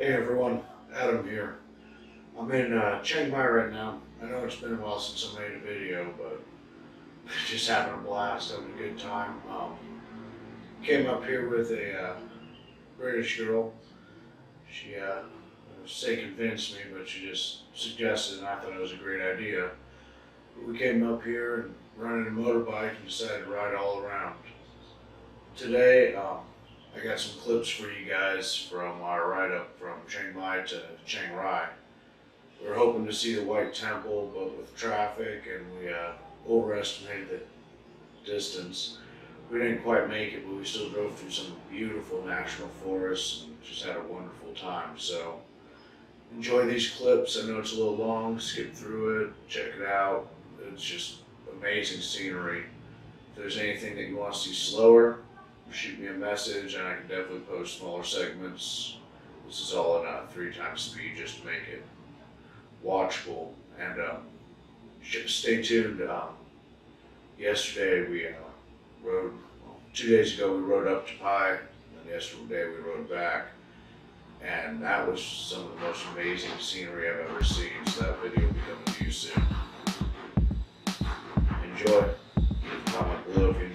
Hey everyone, Adam here. I'm in Chiang right now. I know it's been a while since I made a video, but just having a blast, having a good time. Came up here with a British girl. She, say convinced me, but she just suggested, and I thought it was a great idea. We came up here and rented a motorbike and decided to ride all around. Today, I got some clips for you guys from our ride up from Chiang Mai to Chiang Rai. We were hoping to see the White Temple, but with traffic and we overestimated the distance. We didn't quite make it, but we still drove through some beautiful national forests and just had a wonderful time. So enjoy these clips. I know it's a little long, skip through it, check it out. It's just amazing scenery. If there's anything that you want to see slower, shoot me a message and I can definitely post smaller segments. This is all in 3x speed just to make it watchable. And stay tuned. Yesterday we rode, 2 days ago we rode up to Pai, and yesterday we rode back. And that was some of the most amazing scenery I've ever seen, so that video will be coming to you soon. Enjoy. Leave a comment below if you